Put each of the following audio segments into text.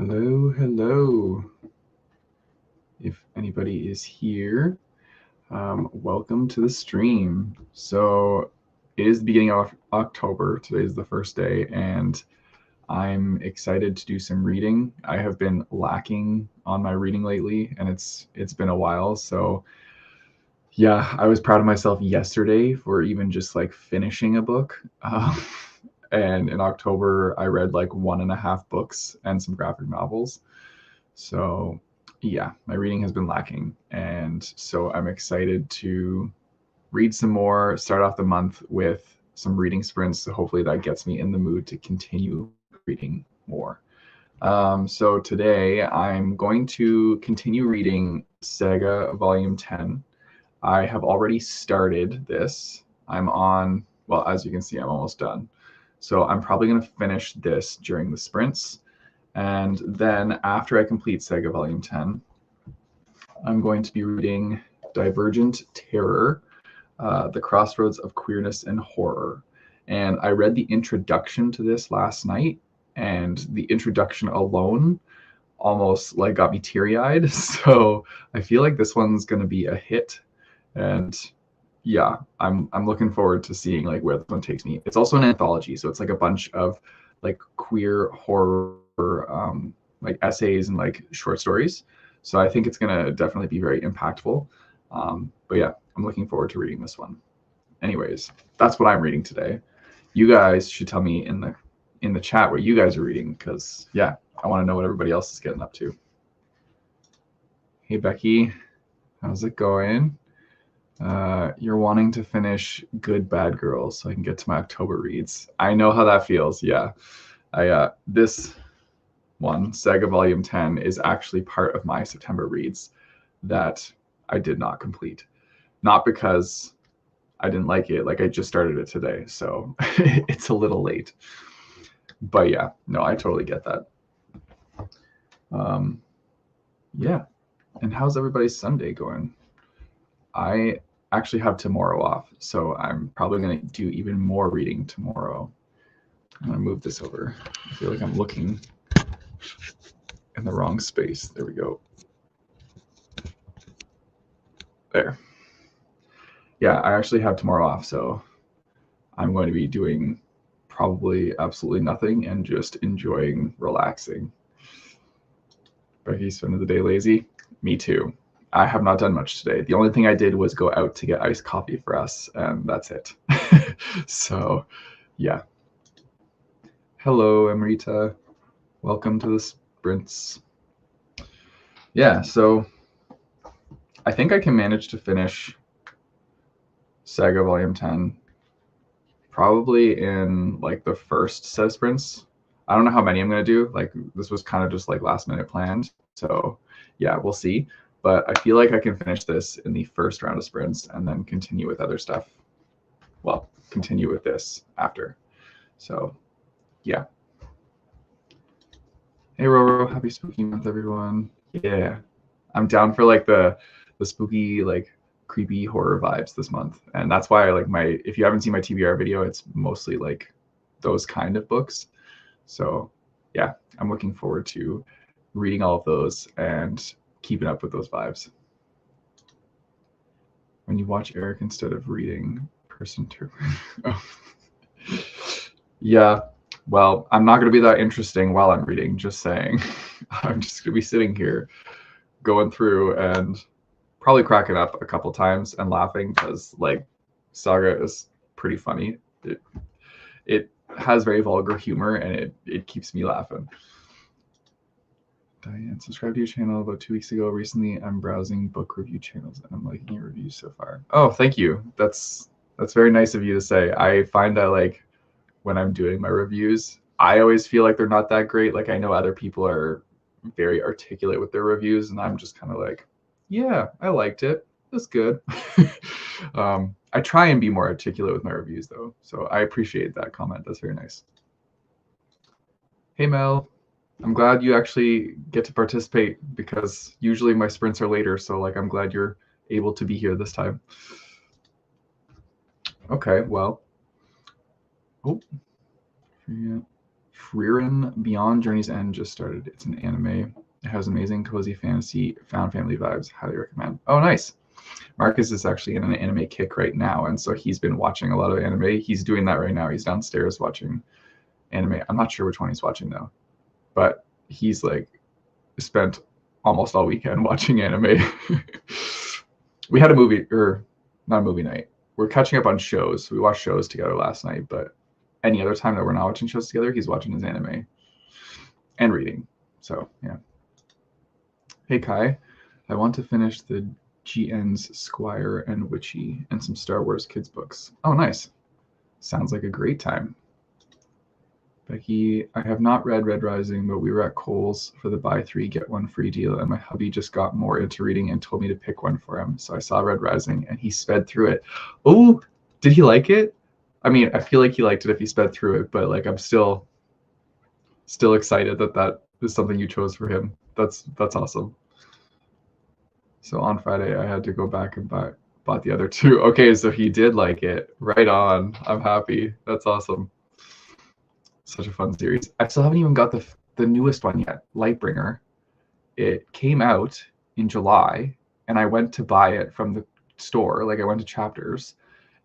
Hello, hello. If anybody is here, welcome to the stream. So it is the beginning of October. Today is the first day, and I'm excited to do some reading. I have been lacking on my reading lately, and it's been a while. So yeah, I was proud of myself yesterday for even just like finishing a book. And in October, I read like 1.5 books and some graphic novels. So yeah, my reading has been lacking. And so I'm excited to read some more, start off the month with some reading sprints. So hopefully that gets me in the mood to continue reading more. So today I'm going to continue reading Saga Volume 10. I have already started this. I'm on, well, as you can see, I'm almost done. So I'm probably going to finish this during the sprints. And then after I complete Saga Volume 10, I'm going to be reading Divergent Terror, The Crossroads of Queerness and Horror. And I read the introduction to this last night, and the introduction alone almost like got me teary-eyed. So I feel like this one's going to be a hit. And yeah, I'm looking forward to seeing like where this one takes me. It's also an anthology, so it's like a bunch of like queer horror like essays and like short stories. So I think it's gonna definitely be very impactful. But yeah, I'm looking forward to reading this one. Anyways, that's what I'm reading today. You guys should tell me in the chat what you guys are reading, because yeah, I want to know what everybody else is getting up to. Hey Becky, how's it going? You're wanting to finish Good Bad Girls so I can get to my October reads. I know how that feels. Yeah, this one, Saga Volume 10, is actually part of my September reads that I did not complete. Not because I didn't like it, like I just started it today, so it's a little late. But yeah, no, I totally get that. Yeah, and how's everybody's Sunday going? I actually have tomorrow off, so I'm probably going to do even more reading tomorrow. I'm going to move this over. I feel like I'm looking in the wrong space. There we go. There. Yeah, I actually have tomorrow off, so I'm going to be doing probably absolutely nothing and just enjoying relaxing. Becky, spending the day lazy? Me too. I have not done much today. The only thing I did was go out to get iced coffee for us, and that's it. So, yeah. Hello, Amrita. Welcome to the sprints. Yeah, so I think I can manage to finish Saga Volume 10 probably in like the first set of sprints. I don't know how many I'm going to do. Like this was kind of just like last minute planned. So yeah, we'll see. But I feel like I can finish this in the first round of sprints and then continue with other stuff. Well, continue with this after. So yeah. Hey Roro, happy spooky month everyone. Yeah. I'm down for like the spooky, like creepy horror vibes this month. And that's why like if you haven't seen my TBR video, it's mostly like those kind of books. So yeah, I'm looking forward to reading all of those and keeping up with those vibes. When you watch Eric instead of reading person two. Oh. Yeah, well, I'm not going to be that interesting while I'm reading, just saying. I'm just going to be sitting here going through and probably cracking up a couple times and laughing because like Saga is pretty funny. It has very vulgar humor and it keeps me laughing. Diane, subscribed to your channel about 2 weeks ago. Recently, I'm browsing book review channels and I'm liking your reviews so far. Oh, thank you. That's very nice of you to say. I find that like when I'm doing my reviews, I always feel like they're not that great. Like I know other people are very articulate with their reviews and I'm just kind of like, yeah, I liked it. That's good. I try and be more articulate with my reviews though. So I appreciate that comment. That's very nice. Hey Mel, I'm glad you actually get to participate because usually my sprints are later. So like, I'm glad you're able to be here this time. Okay, well, oh, yeah. Frieren Beyond Journey's End just started. It's an anime. It has amazing cozy fantasy, found family vibes. Highly recommend. Oh, nice. Marcus is actually in an anime kick right now, and so he's been watching a lot of anime. He's doing that right now. He's downstairs watching anime. I'm not sure which one he's watching though, but he's like spent almost all weekend watching anime. We had a movie, or not a movie night. We're catching up on shows. We watched shows together last night, but any other time that we're not watching shows together, he's watching his anime and reading. So yeah. Hey Kai, I want to finish the GN's Squire and Witchy and some Star Wars kids books. Oh, nice. Sounds like a great time. Becky, I have not read Red Rising, but we were at Kohl's for the buy three, get one free deal, and my hubby just got more into reading and told me to pick one for him. So I saw Red Rising, and he sped through it. Oh, did he like it? I mean, I feel like he liked it if he sped through it, but like I'm still excited that that is something you chose for him. That's awesome. So on Friday, I had to go back and bought the other two. Okay, so he did like it. Right on. I'm happy. That's awesome. Such a fun series. I still haven't even got the newest one yet, Lightbringer. It came out in July, and I went to buy it from the store. Like I went to Chapters,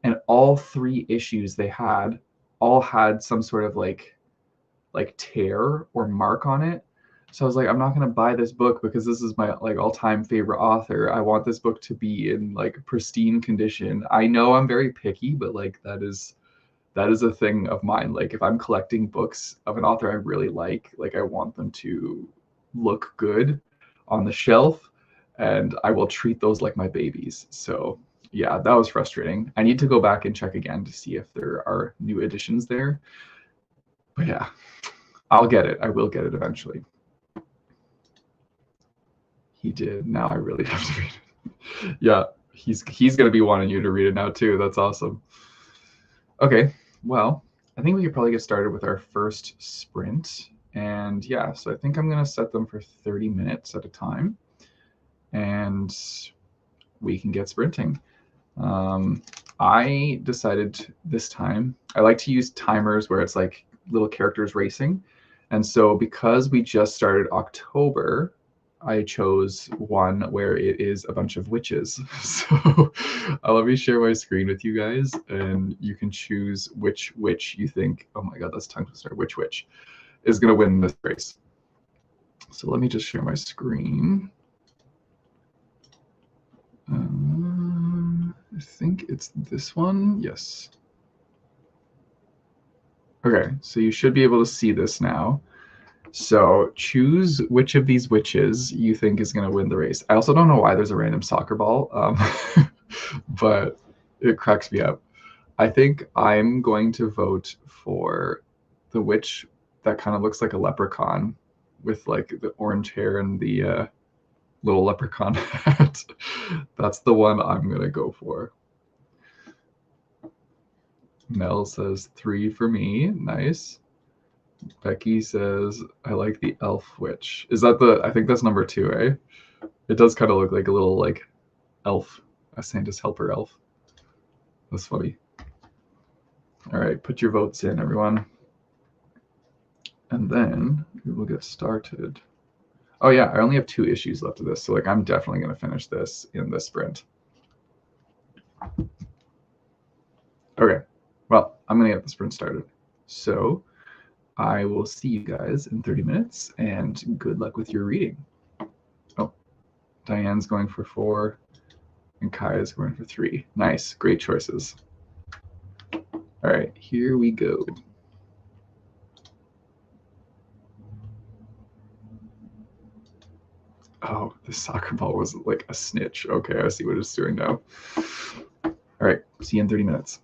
and all 3 issues they had all had some sort of like tear or mark on it. So I was like, I'm not gonna buy this book because this is my like all-time favorite author. I want this book to be in like pristine condition. I know I'm very picky, but like that is a thing of mine. Like if I'm collecting books of an author I really like I want them to look good on the shelf, and I will treat those like my babies. So yeah, that was frustrating. I need to go back and check again to see if there are new editions there. But yeah, I'll get it. I will get it eventually. He did. Now I really have to read it. Yeah, he's gonna be wanting you to read it now too. That's awesome. Okay, well, I think we could probably get started with our first sprint. And yeah, so I think I'm gonna set them for 30 minutes at a time, and we can get sprinting. I decided this time I like to use timers where it's like little characters racing. And so because we just started October, I chose one where it is a bunch of witches. So let me share my screen with you guys, and you can choose which witch you think, oh my god, that's tongue twister, which witch is going to win this race. So let me just share my screen. I think it's this one. Yes. Okay, so you should be able to see this now. So choose which of these witches you think is going to win the race. I also don't know why there's a random soccer ball, but it cracks me up. I think I'm going to vote for the witch that kind of looks like a leprechaun with like the orange hair and the little leprechaun hat. That's the one I'm going to go for. Mel says 3 for me. Nice. Becky says, I like the elf witch. Is that I think that's number 2, eh? It does kind of look like a little like elf, a Santa's helper elf. That's funny. All right, put your votes in, everyone. And then we will get started. Oh yeah, I only have 2 issues left of this, so like I'm definitely gonna finish this in this sprint. Okay, well, I'm gonna get the sprint started. So I will see you guys in 30 minutes, and good luck with your reading. Oh, Diane's going for 4, and Kai is going for 3. Nice, great choices. All right, here we go. Oh, the soccer ball was like a snitch. Okay, I see what it's doing now. All right, see you in 30 minutes.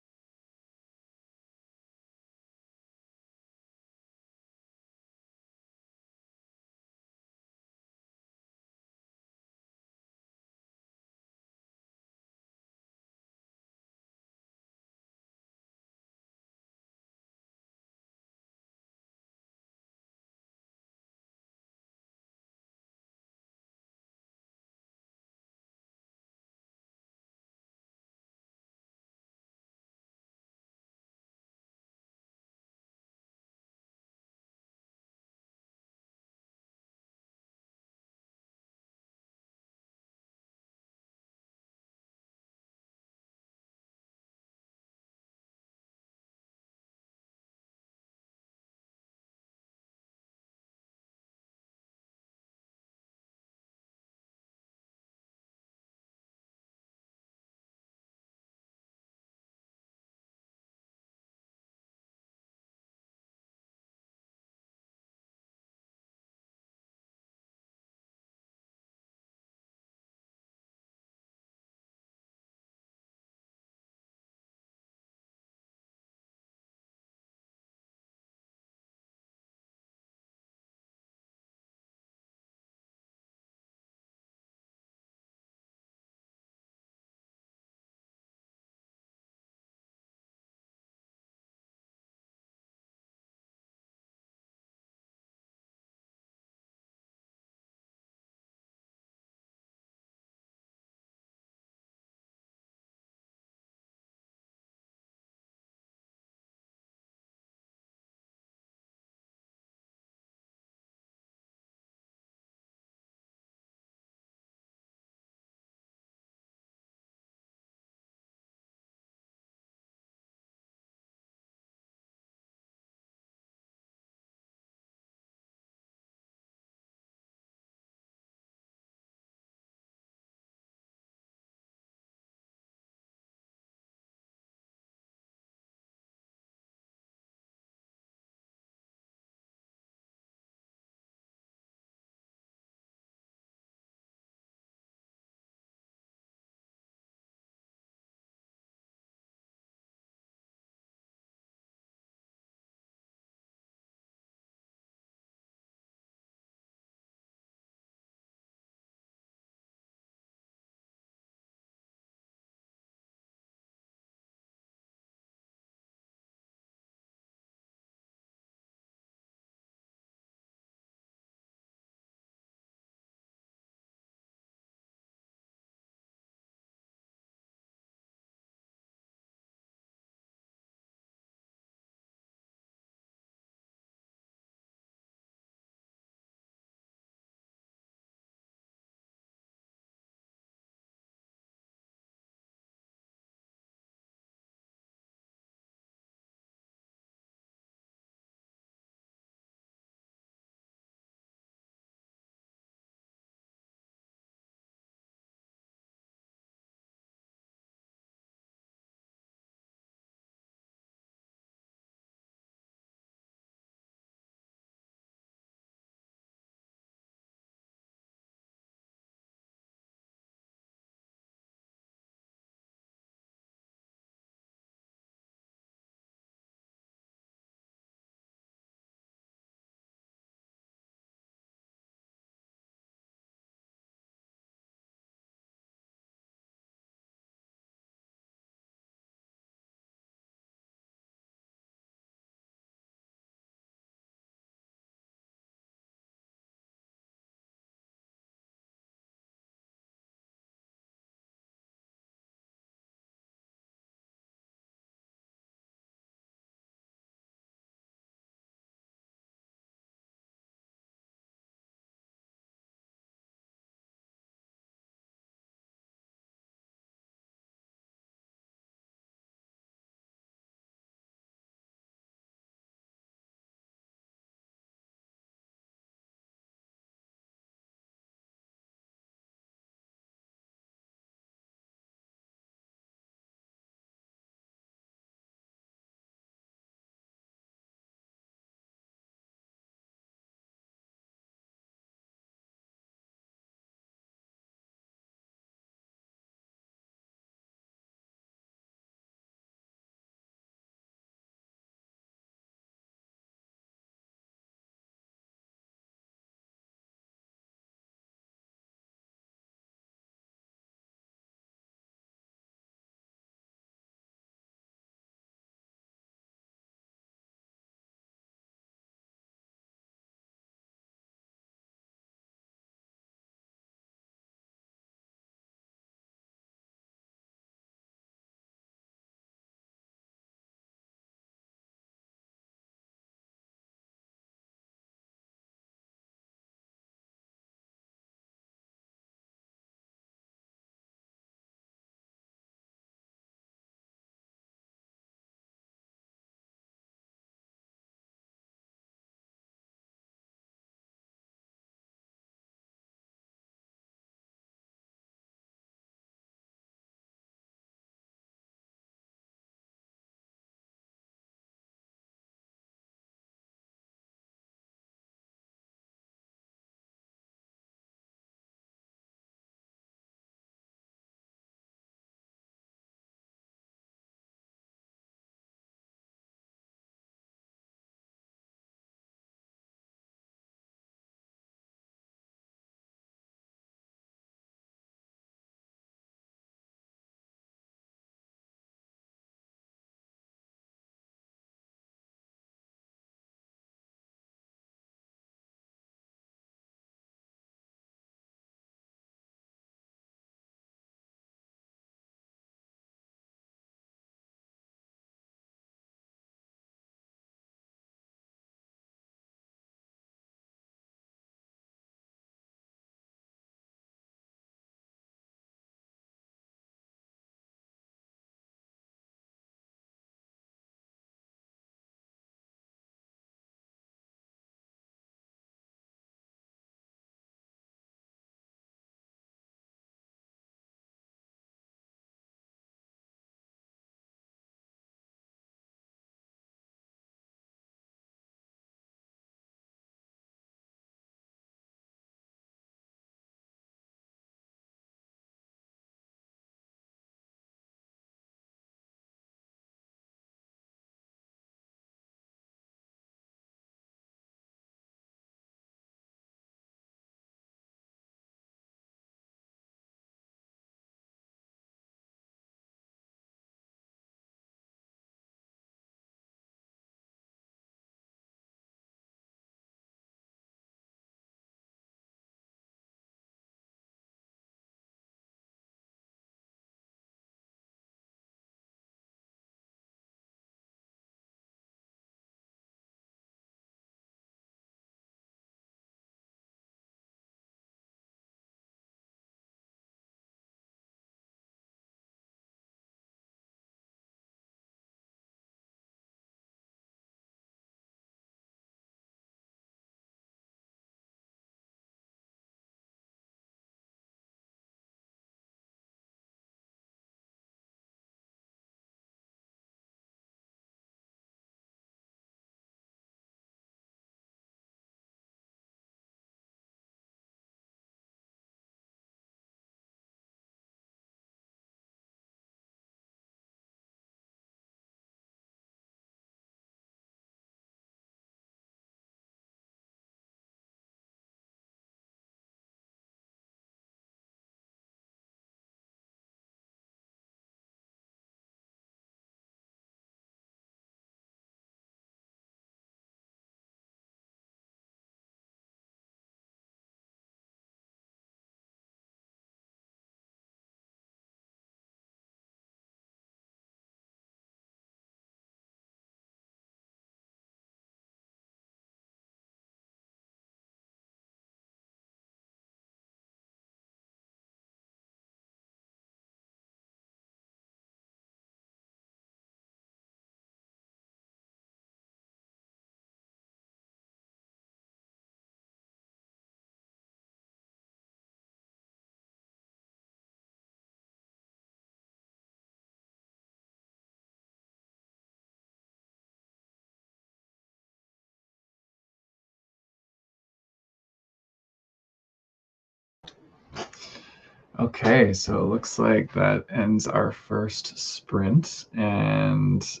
Okay, so it looks like that ends our first sprint, and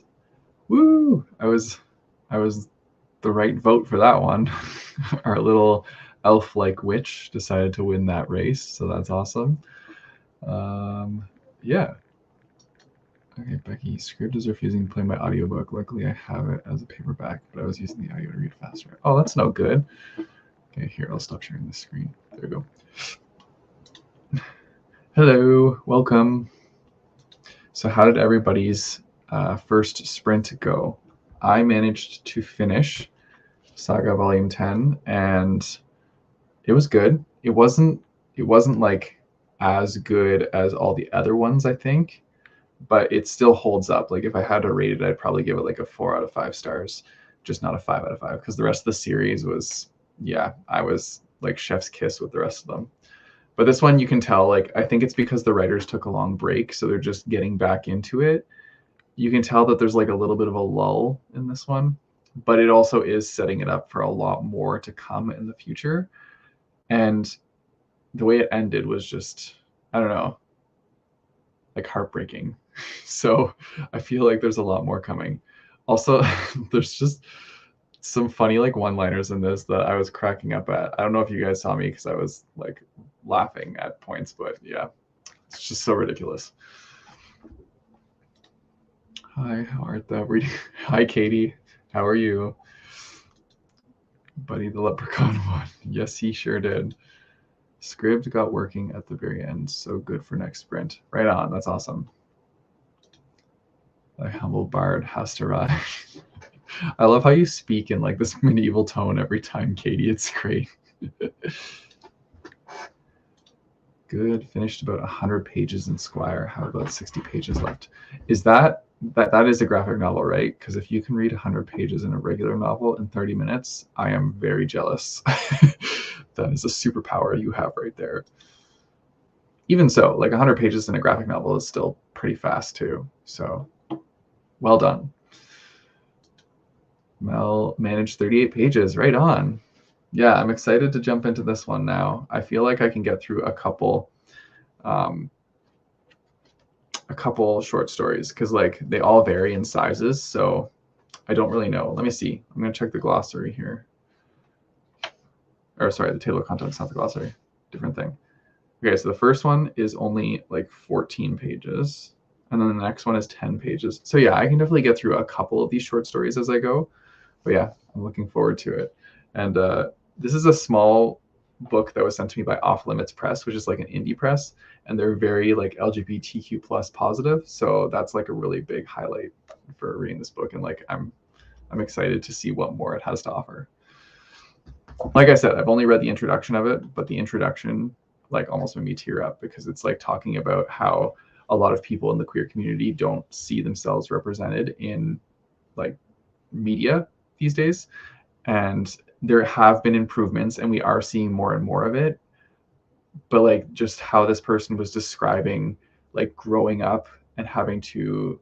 woo! I was the right vote for that one. Our little elf-like witch decided to win that race, so that's awesome. Yeah. Okay, Becky, Scribd is refusing to play my audiobook. Luckily, I have it as a paperback, but I was using the audio to read faster. Oh, that's no good. Okay, here, I'll stop sharing the screen. There we go. Hello, welcome. So how did everybody's first sprint go? I managed to finish Saga Volume 10, and it was good. It wasn't like as good as all the other ones, I think, but it still holds up. Like if I had to rate it, I'd probably give it like a 4 out of 5 stars, just not a 5 out of 5, because the rest of the series was, yeah, I was like chef's kiss with the rest of them. But this one you can tell, like, I think it's because the writers took a long break, so they're just getting back into it. You can tell that there's like a little bit of a lull in this one, but it also is setting it up for a lot more to come in the future. And the way it ended was just, I don't know, like heartbreaking. So I feel like there's a lot more coming. Also, there's just some funny like one-liners in this that I was cracking up at. I don't know if you guys saw me because I was like laughing at points, but yeah, it's just so ridiculous. Hi, how art thou? Hi, Katie. How are you? Buddy the Leprechaun one. Yes, he sure did. Scribd got working at the very end, so good for next sprint. Right on, that's awesome. The humble bard has to rise. I love how you speak in like this medieval tone every time, Katie. It's great. Good. Finished about 100 pages in Squire. How about 60 pages left? Is that is a graphic novel, right? Because if you can read 100 pages in a regular novel in 30 minutes, I am very jealous. That is a superpower you have right there. Even so, like 100 pages in a graphic novel is still pretty fast too. So, well done. Mel managed 38 pages. Right on. Yeah, I'm excited to jump into this one now. I feel like I can get through a couple short stories because like they all vary in sizes, so I don't really know. Let me see. I'm gonna check the glossary here. Or sorry, the table of contents, not the glossary. Different thing. Okay, so the first one is only like 14 pages, and then the next one is 10 pages. So yeah, I can definitely get through a couple of these short stories as I go. But yeah, I'm looking forward to it. And this is a small book that was sent to me by Off Limits Press, which is like an indie press, and they're very like LGBTQ plus positive. So that's like a really big highlight for reading this book, and like I'm excited to see what more it has to offer. Like I said, I've only read the introduction of it, but the introduction like almost made me tear up because it's like talking about how a lot of people in the queer community don't see themselves represented in like media these days. And there have been improvements and we are seeing more and more of it, but like just how this person was describing like growing up and having to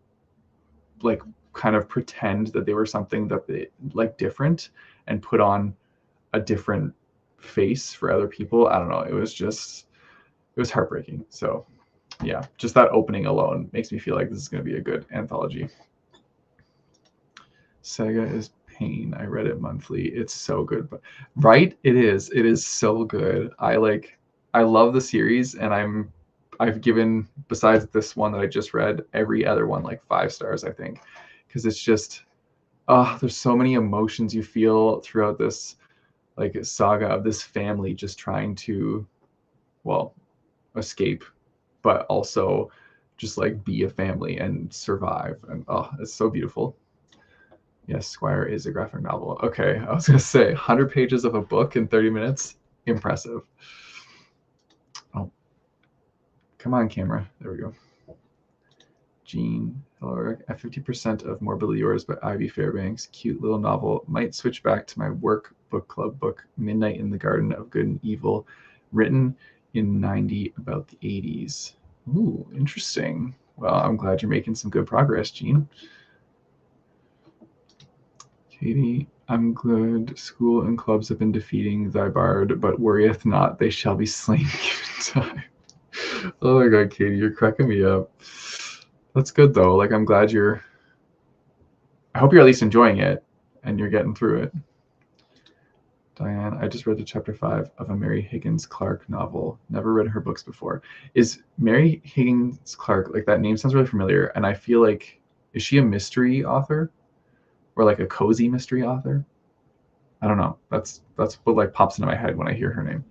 like kind of pretend that they were something that they like different and put on a different face for other people. I don't know, it was heartbreaking. So yeah, just that opening alone makes me feel like this is going to be a good anthology. Saga is pain. I read it monthly. It's so good. But right, it is so good. I love the series, and I've given, besides this one that I just read, every other one like 5 stars, I think, because it's just there's so many emotions you feel throughout this like saga of this family just trying to, well, escape, but also just like be a family and survive. And oh, it's so beautiful. Yes, Squire is a graphic novel. Okay, I was gonna say 100 pages of a book in 30 minutes. Impressive. Oh, come on, camera. There we go. Jean, hello, Eric. At 50% of Morbidly Yours by Ivy Fairbanks. Cute little novel. Might switch back to my work book club book, Midnight in the Garden of Good and Evil, written in 90 about the 80s. Ooh, interesting. Well, I'm glad you're making some good progress, Jean. Katie, I'm good. School and clubs have been defeating thy bard, but worrieth not, they shall be slain given time. Oh my God, Katie, you're cracking me up. That's good though. Like, I'm glad I hope you're at least enjoying it and you're getting through it. Diane, I just read the chapter 5 of a Mary Higgins Clark novel. Never read her books before. Is Mary Higgins Clark, like that name sounds really familiar, and I feel like, is she a mystery author? Or like a cozy mystery author? I don't know. That's what like pops into my head when I hear her name.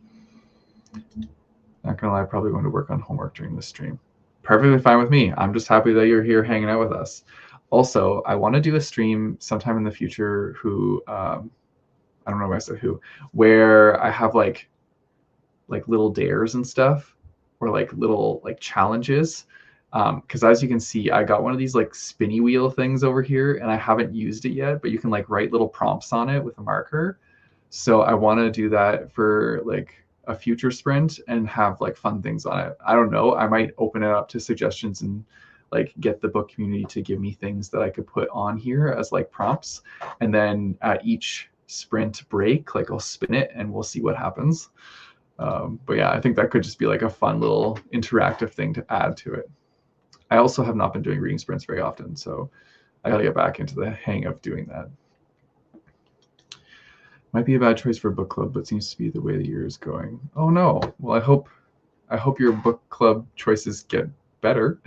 Not gonna lie, probably going to work on homework during this stream. Perfectly fine with me. I'm just happy that you're here hanging out with us. Also, I want to do a stream sometime in the future I don't know if I said who, where I have like little dares and stuff, or like little like challenges. Because as you can see, I got one of these like spinny wheel things over here, and I haven't used it yet. But you can like write little prompts on it with a marker. So I want to do that for like a future sprint and have like fun things on it. I don't know. I might open it up to suggestions and like get the book community to give me things that I could put on here as like prompts. And then at each sprint break, like I'll spin it and we'll see what happens. But yeah, I think that could just be like a fun little interactive thing to add to it. I also have not been doing reading sprints very often, so I got to get back into the hang of doing that. Might be a bad choice for a book club, but seems to be the way the year is going. Oh no. Well, I hope your book club choices get better.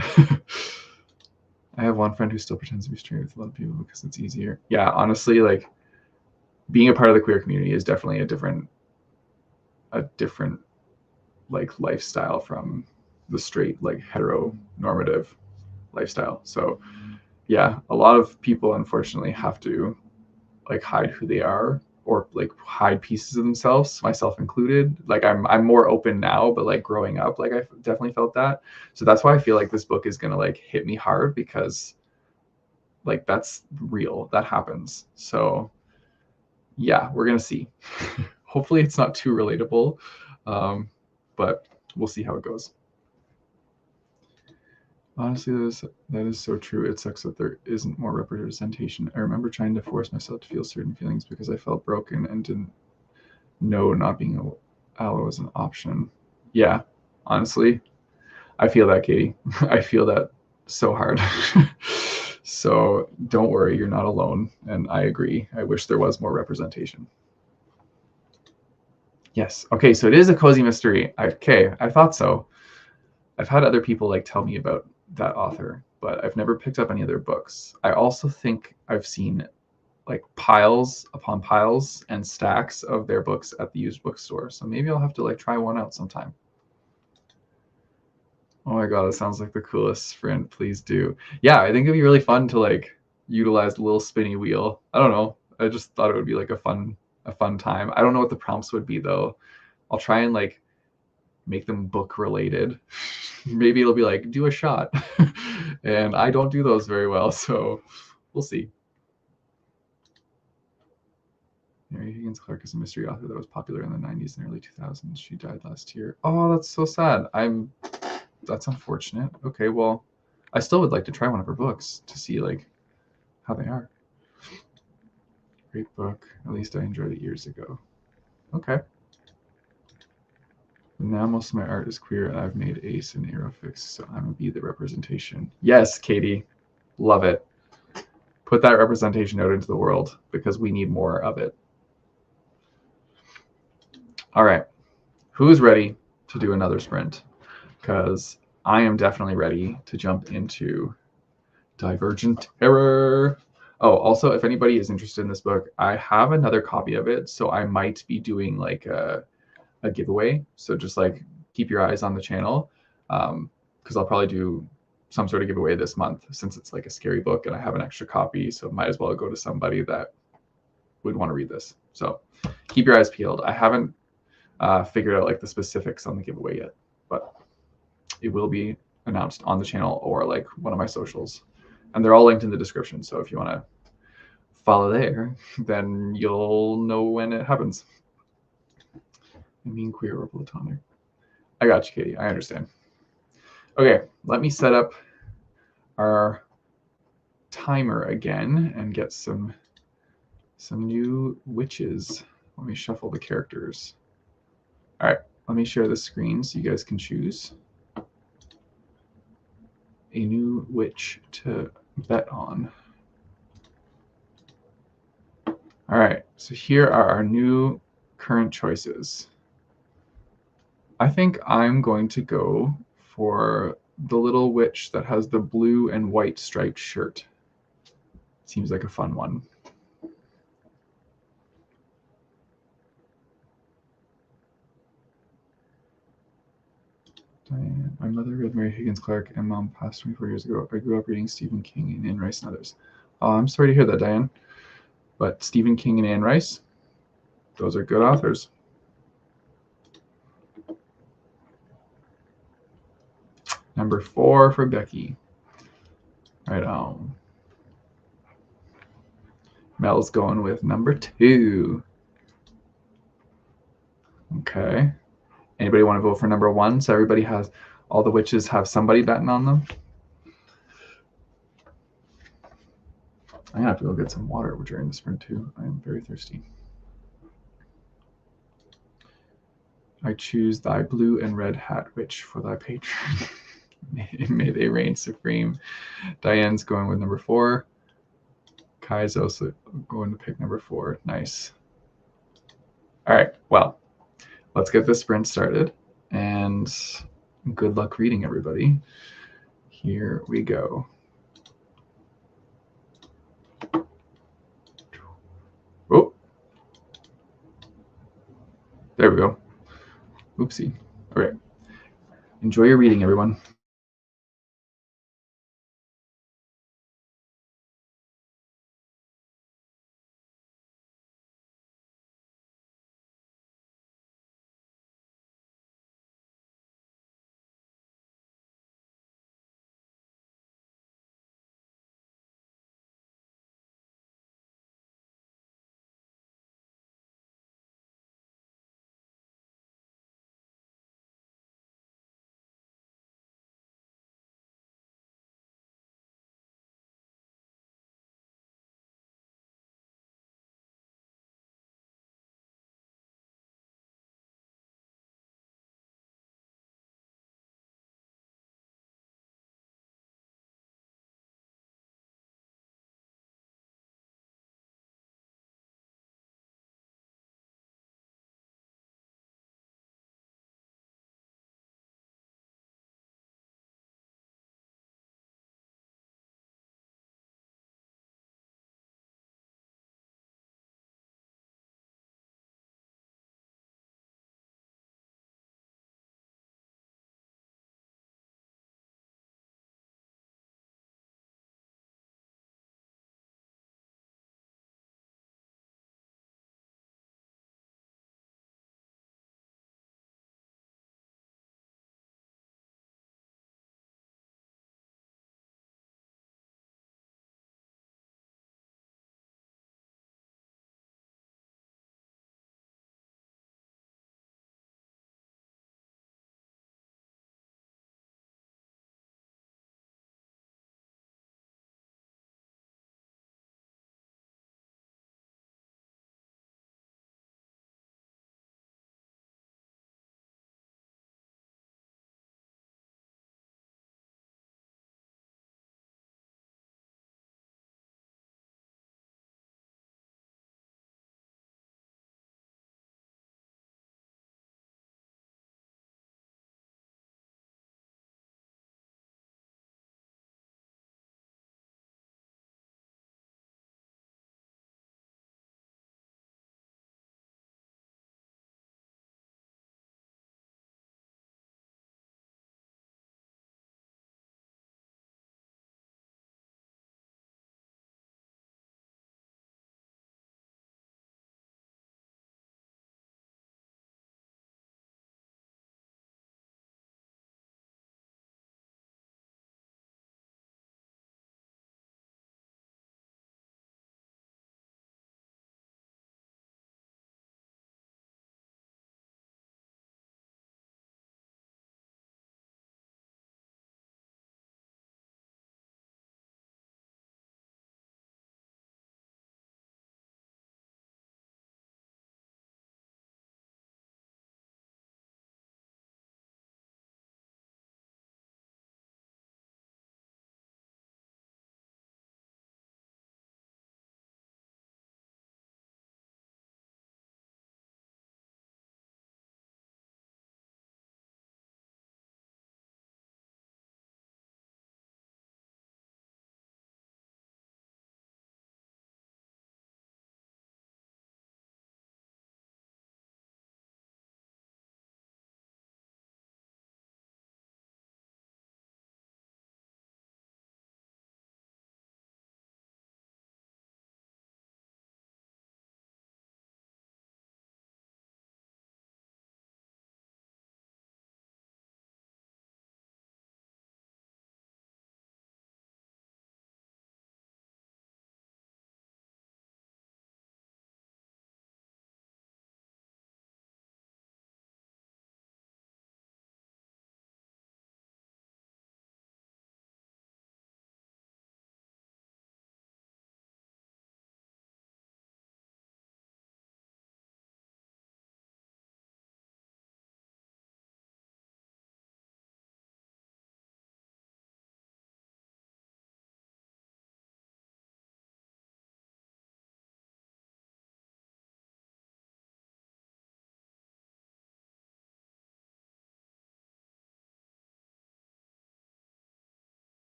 I have one friend who still pretends to be straight with a lot of people because it's easier. Yeah, honestly, like being a part of the queer community is definitely a different like lifestyle from the straight like heteronormative lifestyle. So yeah, a lot of people unfortunately have to like hide who they are or like hide pieces of themselves, myself included. Like I'm more open now, but like growing up, like I definitely felt that. So that's why I feel like this book is gonna like hit me hard, because like that's real, that happens. So yeah, we're gonna see. Hopefully it's not too relatable, but we'll see how it goes. Honestly, that is so true. It sucks that there isn't more representation. I remember trying to force myself to feel certain feelings because I felt broken and didn't know not being aloe was an option. Yeah, honestly, I feel that, Katie. I feel that so hard. So don't worry, you're not alone. And I agree. I wish there was more representation. Yes. Okay, so it is a cozy mystery. Okay, I thought so. I've had other people like tell me about that author, but I've never picked up any of their books. I also think I've seen like piles upon piles and stacks of their books at the used bookstore. So maybe I'll have to like try one out sometime. Oh my God, it sounds like the coolest sprint. Please do. Yeah, I think it'd be really fun to like utilize the little spinny wheel. I don't know. I just thought it would be like a fun time. I don't know what the prompts would be though. I'll try and like make them book related. Maybe it'll be like do a shot. And I don't do those very well, so we'll see. Mary Higgins Clark is a mystery author that was popular in the 90s and early 2000s. She died last year. Oh, that's so sad. That's unfortunate. Okay, well, I still would like to try one of her books to see like how they are. Great book. At least I enjoyed it years ago. Okay. Now most of my art is queer and I've made Ace and Aerofix, so I'm gonna be the representation. Yes, Katie. Love it. Put that representation out into the world because we need more of it. All right. Who's ready to do another sprint? Because I am definitely ready to jump into Divergent Error. Oh, also, if anybody is interested in this book, I have another copy of it, so I might be doing like a giveaway. So just like keep your eyes on the channel, because I'll probably do some sort of giveaway this month since it's like a scary book and I have an extra copy, so might as well go to somebody that would want to read this. So keep your eyes peeled. I haven't figured out like the specifics on the giveaway yet, but it will be announced on the channel or like one of my socials, and they're all linked in the description. So if you want to follow there, then you'll know when it happens. I mean queer or platonic. I got you, Katie. I understand. Okay, let me set up our timer again and get some new witches. Let me shuffle the characters. All right, let me share the screen so you guys can choose. a new witch to bet on. All right, so here are our new current choices. I think I'm going to go for the little witch that has the blue and white striped shirt. Seems like a fun one. Diane, my mother read Mary Higgins Clark and mom passed 24 years ago. I grew up reading Stephen King and Anne Rice and others. I'm sorry to hear that, Diane. But Stephen King and Anne Rice, those are good authors. Number 4 for Becky. Right on. Mel's going with number 2. Okay. Anybody want to vote for number 1? So everybody has, all the witches have somebody betting on them. I'm gonna have to go get some water during the sprint too. I am very thirsty. I choose thy blue and red hat witch for thy patron. May they reign supreme. Diane's going with number 4. Kai's also going to pick number 4. Nice. All right, well, let's get the sprint started. And good luck reading, everybody. Here we go. Oh, there we go. Oopsie. All right. Enjoy your reading, everyone.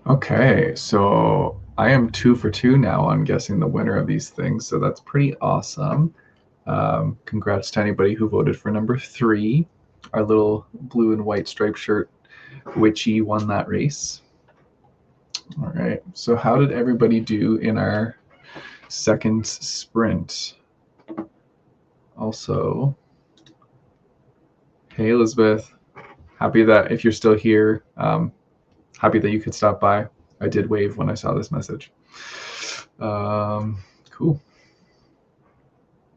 Okay, so I am 2 for 2 now on guessing the winner of these things, so that's pretty awesome. Congrats to anybody who voted for number 3. Our little blue and white striped shirt witchy won that race. All right, so how did everybody do in our second sprint? Also, hey Elizabeth, happy that if you're still here, happy that you could stop by. I did wave when I saw this message. Cool.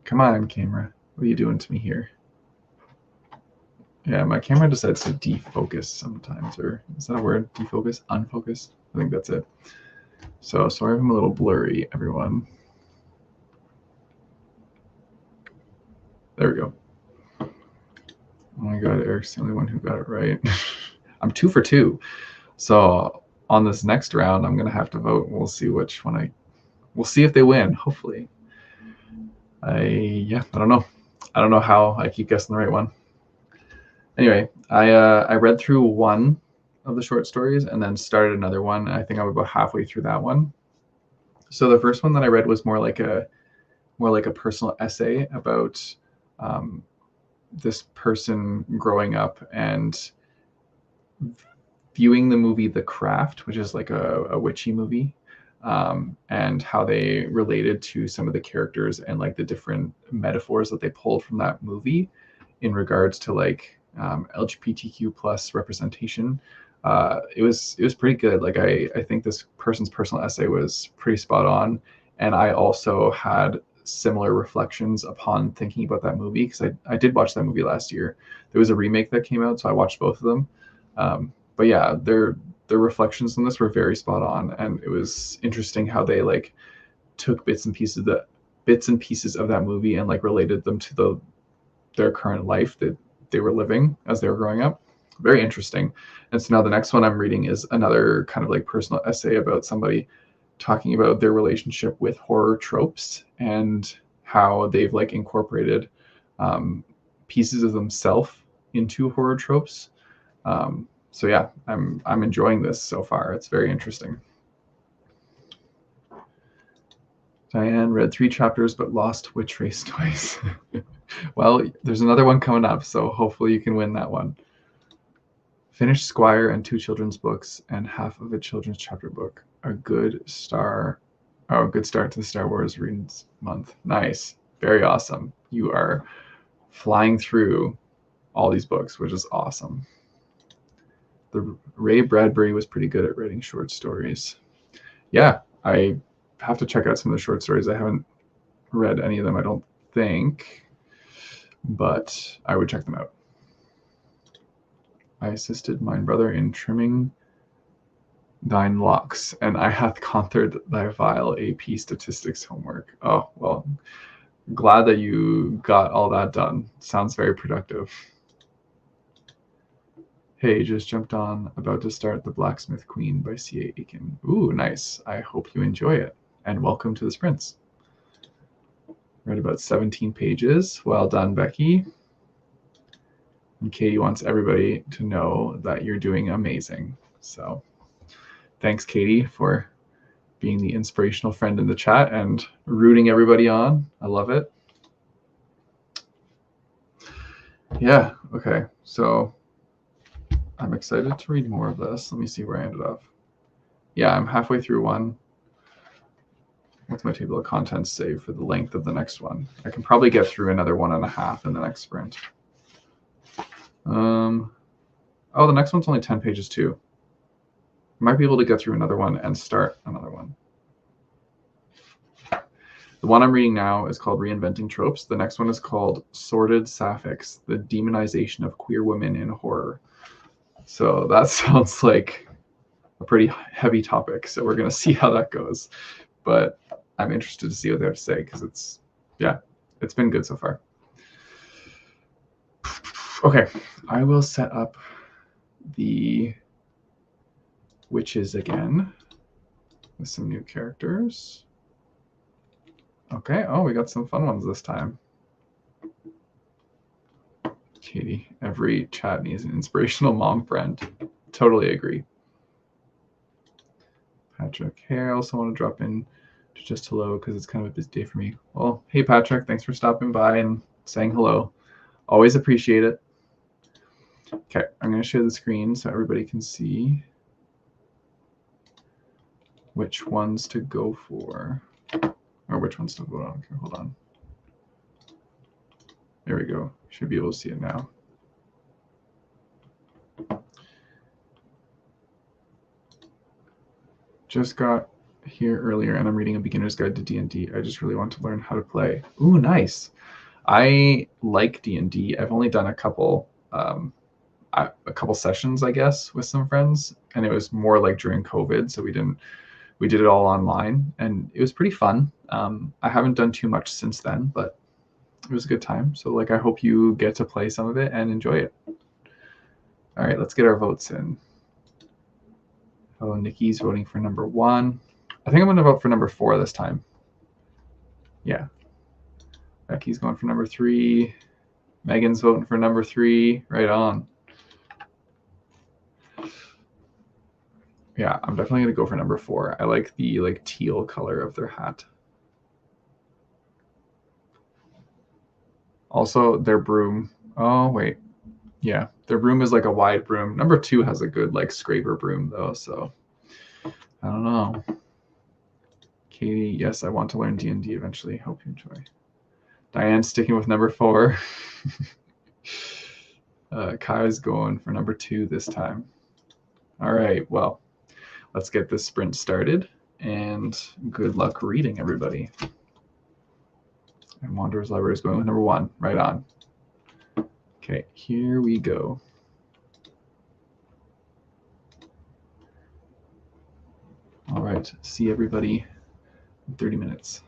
Come on, camera. What are you doing to me here? Yeah, my camera decides to defocus sometimes, or is that a word? Defocus? Unfocus? I think that's it. So sorry if I'm a little blurry, everyone. There we go. Oh my god, Eric's the only one who got it right. I'm 2 for 2. So on this next round, I'm gonna have to vote. We'll see which one we'll see if they win, hopefully. I don't know. I don't know how I keep guessing the right one. Anyway, I read through one of the short stories and then started another one. I think I'm about halfway through that one. So the first one that I read was more like a personal essay about this person growing up and viewing the movie The Craft, which is like a witchy movie, and how they related to some of the characters and like the different metaphors that they pulled from that movie in regards to like LGBTQ plus representation. It was pretty good. Like I think this person's personal essay was pretty spot on, and I also had similar reflections upon thinking about that movie because I did watch that movie last year. There was a remake that came out, so I watched both of them. But yeah, their reflections on this were very spot on, and it was interesting how they like took bits and pieces of that movie and like related them to their current life that they were living as they were growing up. Very interesting. And so now the next one I'm reading is another kind of like personal essay about somebody talking about their relationship with horror tropes and how they've like incorporated pieces of themselves into horror tropes. So yeah, I'm enjoying this so far. It's very interesting. Diane read 3 chapters but lost Witch Race twice. Well, there's another one coming up, so hopefully you can win that one. Finished Squire and 2 children's books and half of a children's chapter book. A good start to the Star Wars readings month. Nice. Very awesome. You are flying through all these books, which is awesome. The Ray Bradbury was pretty good at writing short stories. Yeah, I have to check out some of the short stories. I haven't read any of them, I don't think, but I would check them out. I assisted my brother in trimming thine locks, and I hath conquered thy vile AP statistics homework. Oh, well, glad that you got all that done. Sounds very productive. Hey, just jumped on, about to start The Blacksmith Queen by C.A. Aiken. Ooh, nice. I hope you enjoy it, and welcome to the sprints. Read about 17 pages. Well done, Becky. And Katie wants everybody to know that you're doing amazing. So thanks, Katie, for being the inspirational friend in the chat and rooting everybody on. I love it. Yeah, okay. So I'm excited to read more of this. Let me see where I ended up. Yeah, I'm halfway through one. What's my table of contents say for the length of the next one? I can probably get through another 1.5 in the next sprint. Oh, the next one's only 10 pages too. Might be able to get through another one and start another one. The one I'm reading now is called Reinventing Tropes. The next one is called Sordid Sapphics, the Demonization of Queer Women in Horror. So that sounds like a pretty heavy topic. So we're going to see how that goes. But I'm interested to see what they have to say because it's been good so far. Okay, I will set up the witches again with some new characters. Okay, oh, we got some fun ones this time. Katie, every chat needs an inspirational mom friend. Totally agree. Patrick. Hey, I also want to drop in to just hello because it's kind of a busy day for me. Well, hey, Patrick, thanks for stopping by and saying hello. Always appreciate it. Okay, I'm going to share the screen so everybody can see which ones to go for, or which ones to vote on. Okay, hold on. There we go. Should be able to see it now. Just got here earlier and I'm reading a beginner's guide to D&D. I just really want to learn how to play. Ooh, nice. I like D&D. I've only done a couple sessions, I guess, with some friends, and it was more like during COVID, so we did it all online, and it was pretty fun. I haven't done too much since then, but it was a good time. So like, I hope you get to play some of it and enjoy it. All right, let's get our votes in. Oh, Nikki's voting for number 1. I think I'm going to vote for number 4 this time. Yeah. Becky's going for number 3. Megan's voting for number 3. Right on. Yeah, I'm definitely going to go for number 4. I like the teal color of their hat. Also, their broom. Oh, wait. Yeah, their broom is like a wide broom. Number 2 has a good scraper broom though, so I don't know. Katie, yes, I want to learn D&D eventually. Hope you enjoy. Diane's sticking with number 4. Kai's going for number 2 this time. All right, well, let's get this sprint started, and good luck reading, everybody. And Wanderer's Library is going with number 1. Right on. Okay, here we go. All right, see everybody in 30 minutes.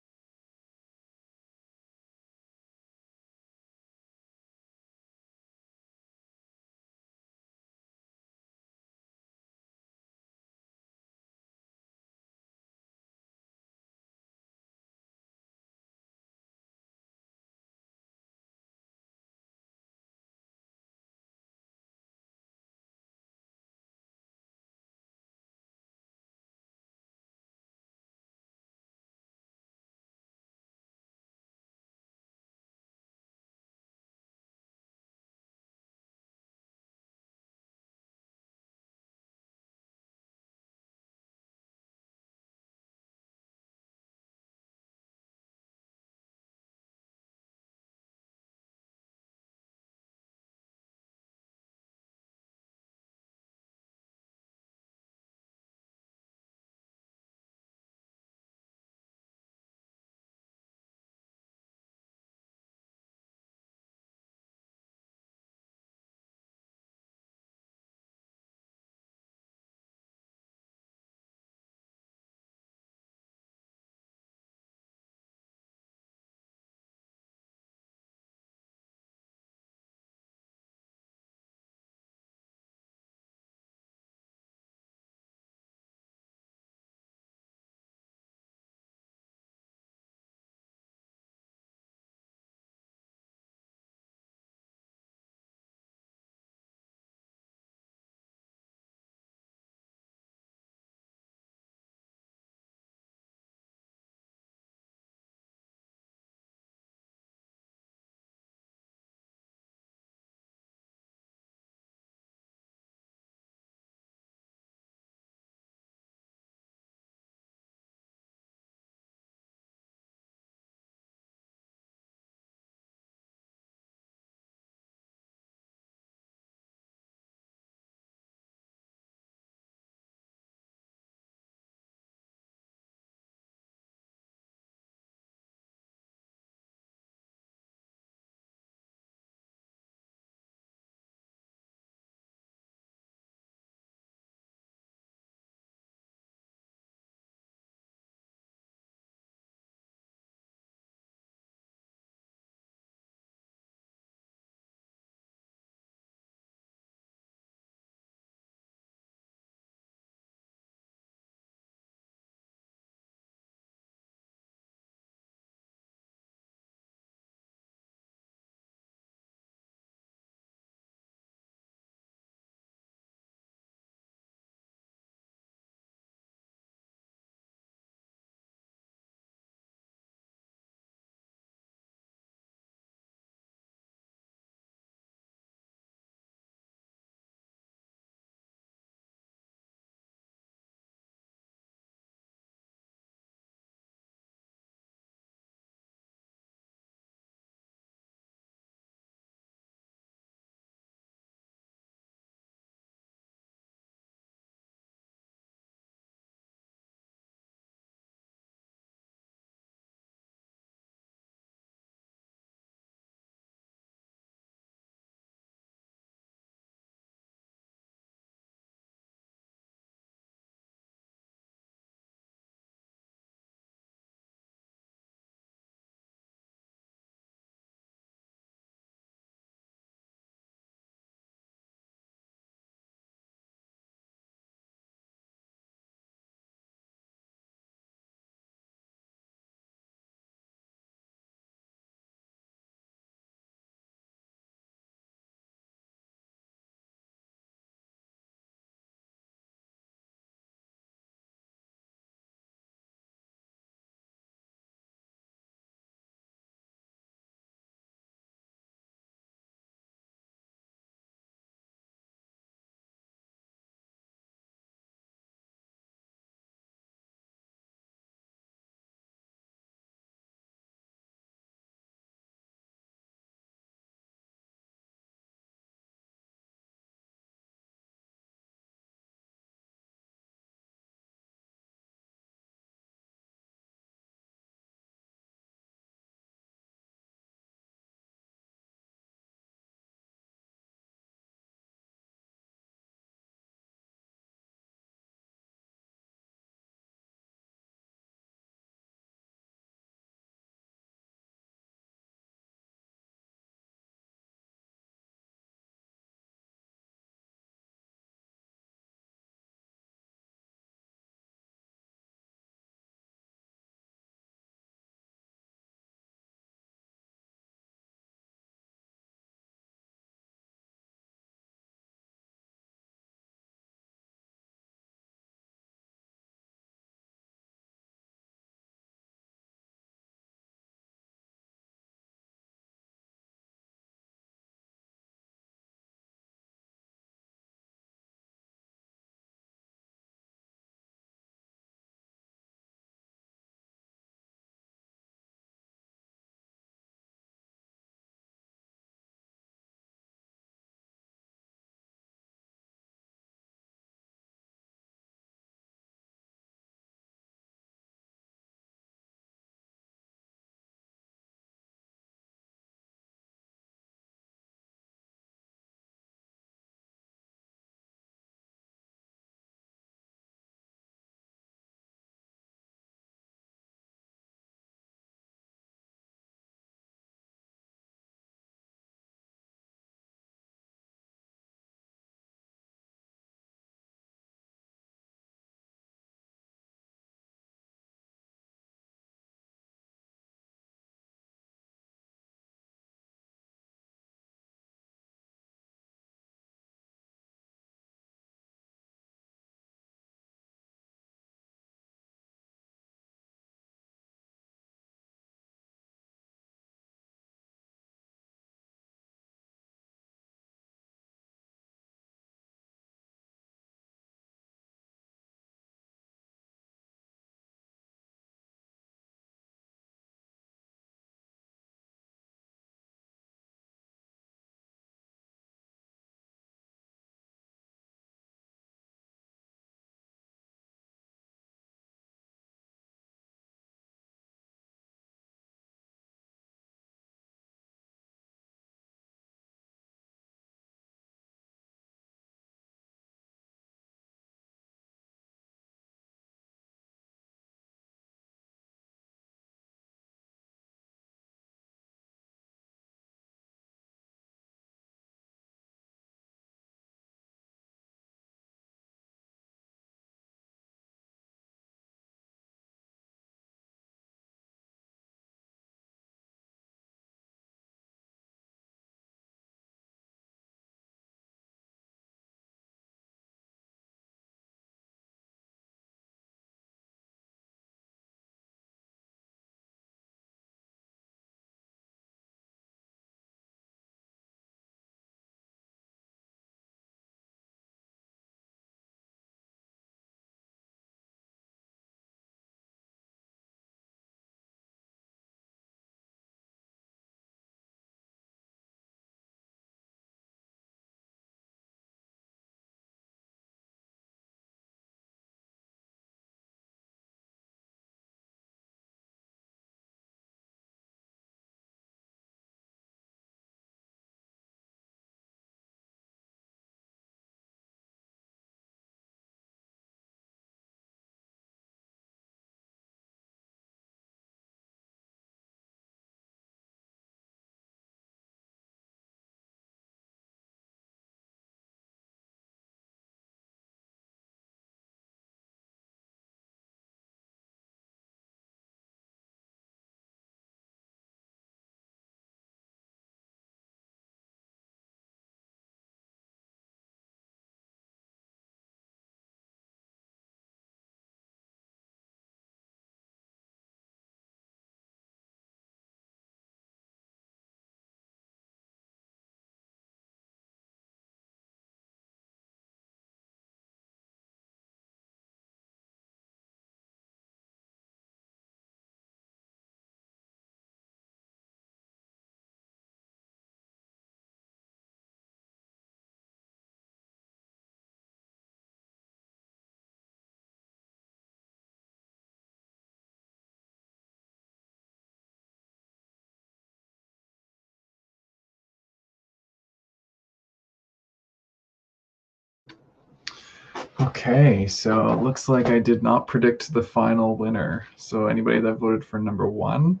Okay, so it looks like I did not predict the final winner. So anybody that voted for number 1,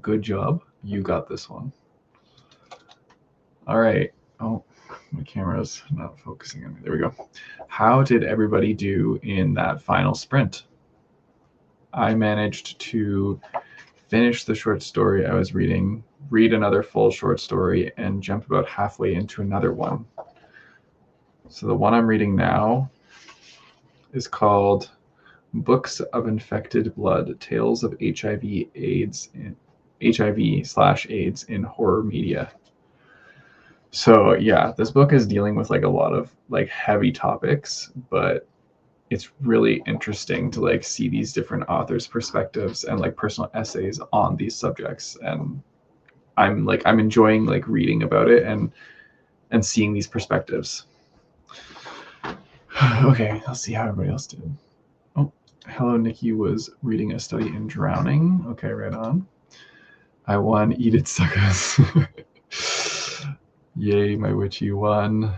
good job. You got this one. All right. Oh, my camera's not focusing on me. There we go. How did everybody do in that final sprint? I managed to finish the short story I was reading, read another full short story, and jump about halfway into another one. So the one I'm reading now is called Books of Infected Blood: Tales of HIV/AIDS in Horror Media. So yeah, this book is dealing with like a lot of like heavy topics, but it's really interesting to like see these different authors' perspectives and like personal essays on these subjects. And I'm enjoying like reading about it and seeing these perspectives. Okay, let's see how everybody else did. Oh, Hello Nikki was reading A Study in Drowning. Okay, right on. I won Edith Suckers. Yay, my witchy won.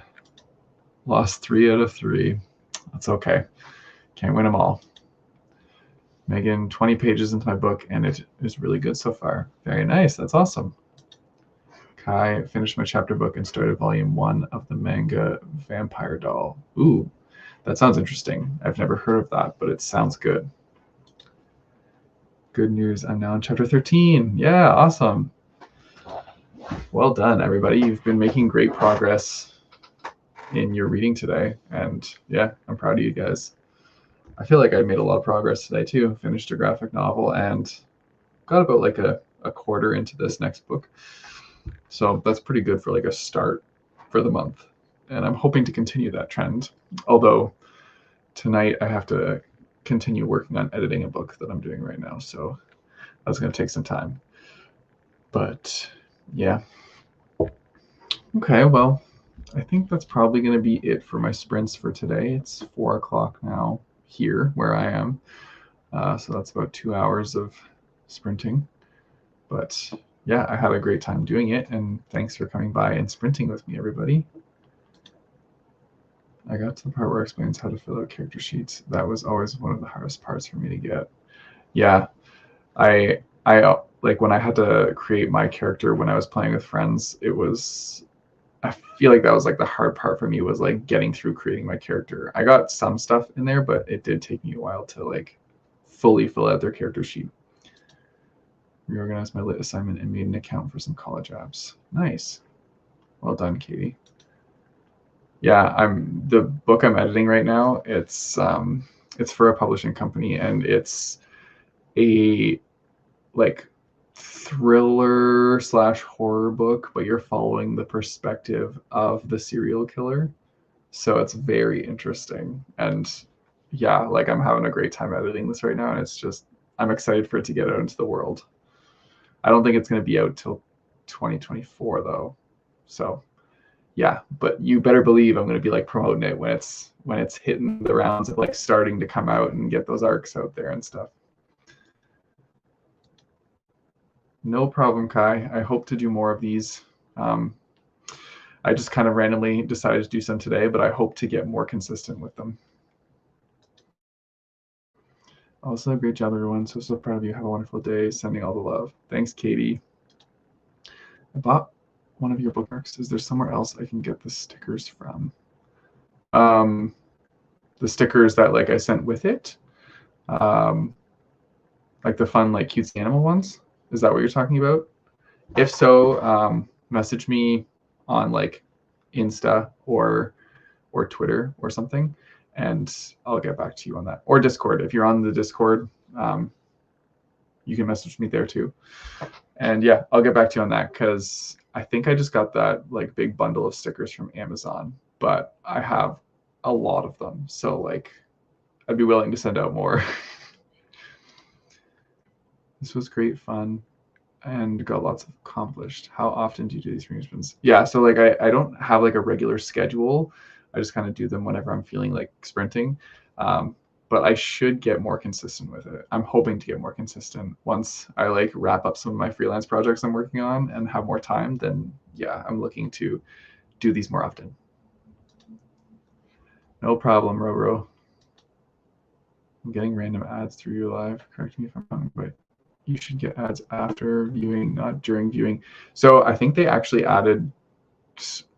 Lost 3 out of 3. That's okay. Can't win them all. Megan, 20 pages into my book, and it is really good so far. Very nice. That's awesome. Kai, finished my chapter book and started volume 1 of the manga Vampire Doll. Ooh, that sounds interesting. I've never heard of that, but it sounds good. Good news, I'm now in chapter 13. Yeah, awesome. Well done, everybody. You've been making great progress in your reading today. And yeah, I'm proud of you guys. I feel like I made a lot of progress today too. Finished a graphic novel and got about like a quarter into this next book. So that's pretty good for like a start for the month. And I'm hoping to continue that trend. Although tonight I have to continue working on editing a book that I'm doing right now. So that's going to take some time. But yeah. Okay, well, I think that's probably going to be it for my sprints for today. It's 4 o'clock now here where I am. So that's about 2 hours of sprinting. But yeah, I had a great time doing it. And thanks for coming by and sprinting with me, everybody. I got to the part where it explains how to fill out character sheets. That was always one of the hardest parts for me to get. Yeah, I like when I had to create my character when I was playing with friends, I feel like that was like the hard part for me was like getting through creating my character. I got some stuff in there, but it did take me a while to like fully fill out their character sheet. Reorganized my lit assignment and made an account for some college apps. Nice. Well done, Katie. Yeah, the book I'm editing right now. It's for a publishing company, and it's a like thriller / horror book, but you're following the perspective of the serial killer. So it's very interesting. And yeah, like I'm having a great time editing this right now, and it's just I'm excited for it to get out into the world. I don't think it's going to be out till 2024 though. So yeah, but you better believe I'm going to be like promoting it when it's hitting the rounds of like starting to come out and get those arcs out there and stuff. No problem, Kai. I hope to do more of these. I just kind of randomly decided to do some today, but I hope to get more consistent with them. Also, great job, everyone. So proud of you. Have a wonderful day. Sending all the love. Thanks, Katie. I bought one of your bookmarks. Is there somewhere else I can get the stickers from? The stickers that like I sent with it, like the fun like cutesy animal ones. Is that what you're talking about? If so, message me on like Insta or Twitter or something, and I'll get back to you on that. Or Discord. If you're on the Discord, you can message me there too. And yeah, I'll get back to you on that because I think I just got that like big bundle of stickers from Amazon, but I have a lot of them. So like I'd be willing to send out more. This was great fun and got lots accomplished. How often do you do these reading sprints? Yeah, so like I don't have like a regular schedule. I just kind of do them whenever I'm feeling like sprinting. But I should get more consistent with it. I'm hoping to get more consistent once I like wrap up some of my freelance projects I'm working on and have more time. Then yeah, I'm looking to do these more often. No problem, Roro. I'm getting random ads through your live. Correct me if I'm wrong, but you should get ads after viewing, not during viewing. So I think they actually added,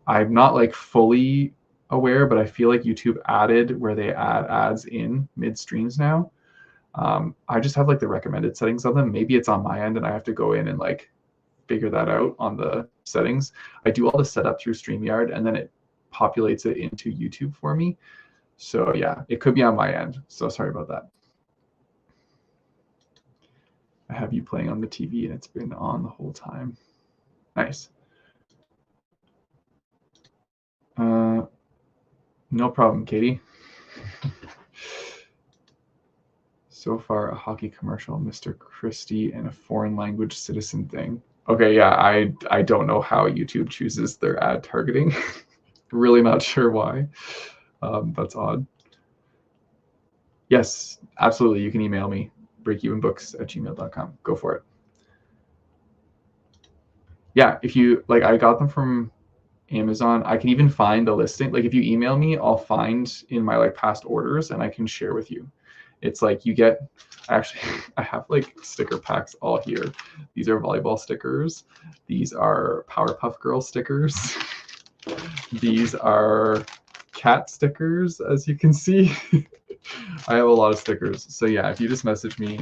I'm not like fully aware, but I feel like YouTube added where they add ads in mid streams now. I just have like the recommended settings of them. Maybe it's on my end and I have to go in and like figure that out on the settings. I do all the setup through StreamYard and then it populates it into YouTube for me. So yeah, it could be on my end. So sorry about that. I have you playing on the TV and it's been on the whole time. Nice. No problem, Katie. So far, a hockey commercial, Mr. Christie, and a foreign language citizen thing. Okay, yeah, I don't know how YouTube chooses their ad targeting. Really not sure why. That's odd. Yes, absolutely. You can email me, breakevenbooks@gmail.com. Go for it. Yeah, if you like, I got them from Amazon. I can even find the listing. Like if you email me, I'll find in my like past orders and I can share with you. It's like you get, actually, I have like sticker packs all here. These are volleyball stickers. These are Powerpuff Girl stickers. These are cat stickers, as you can see. I have a lot of stickers. So yeah, if you just message me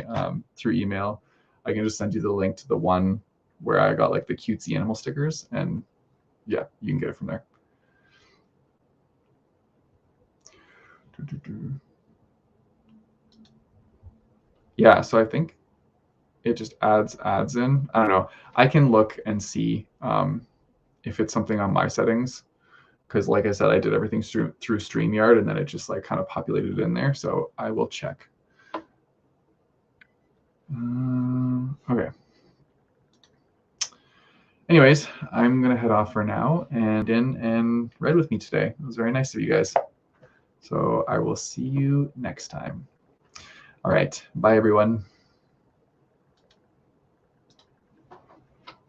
through email, I can just send you the link to the one where I got like the cutesy animal stickers, and yeah, you can get it from there. Yeah, so I think it just adds ads in. I don't know. I can look and see if it's something on my settings, because like I said, I did everything through StreamYard and then it just like kind of populated in there. So I will check. Okay. Anyways, I'm gonna head off for now and read with me today. It was very nice of you guys. So I will see you next time. All right. Bye, everyone.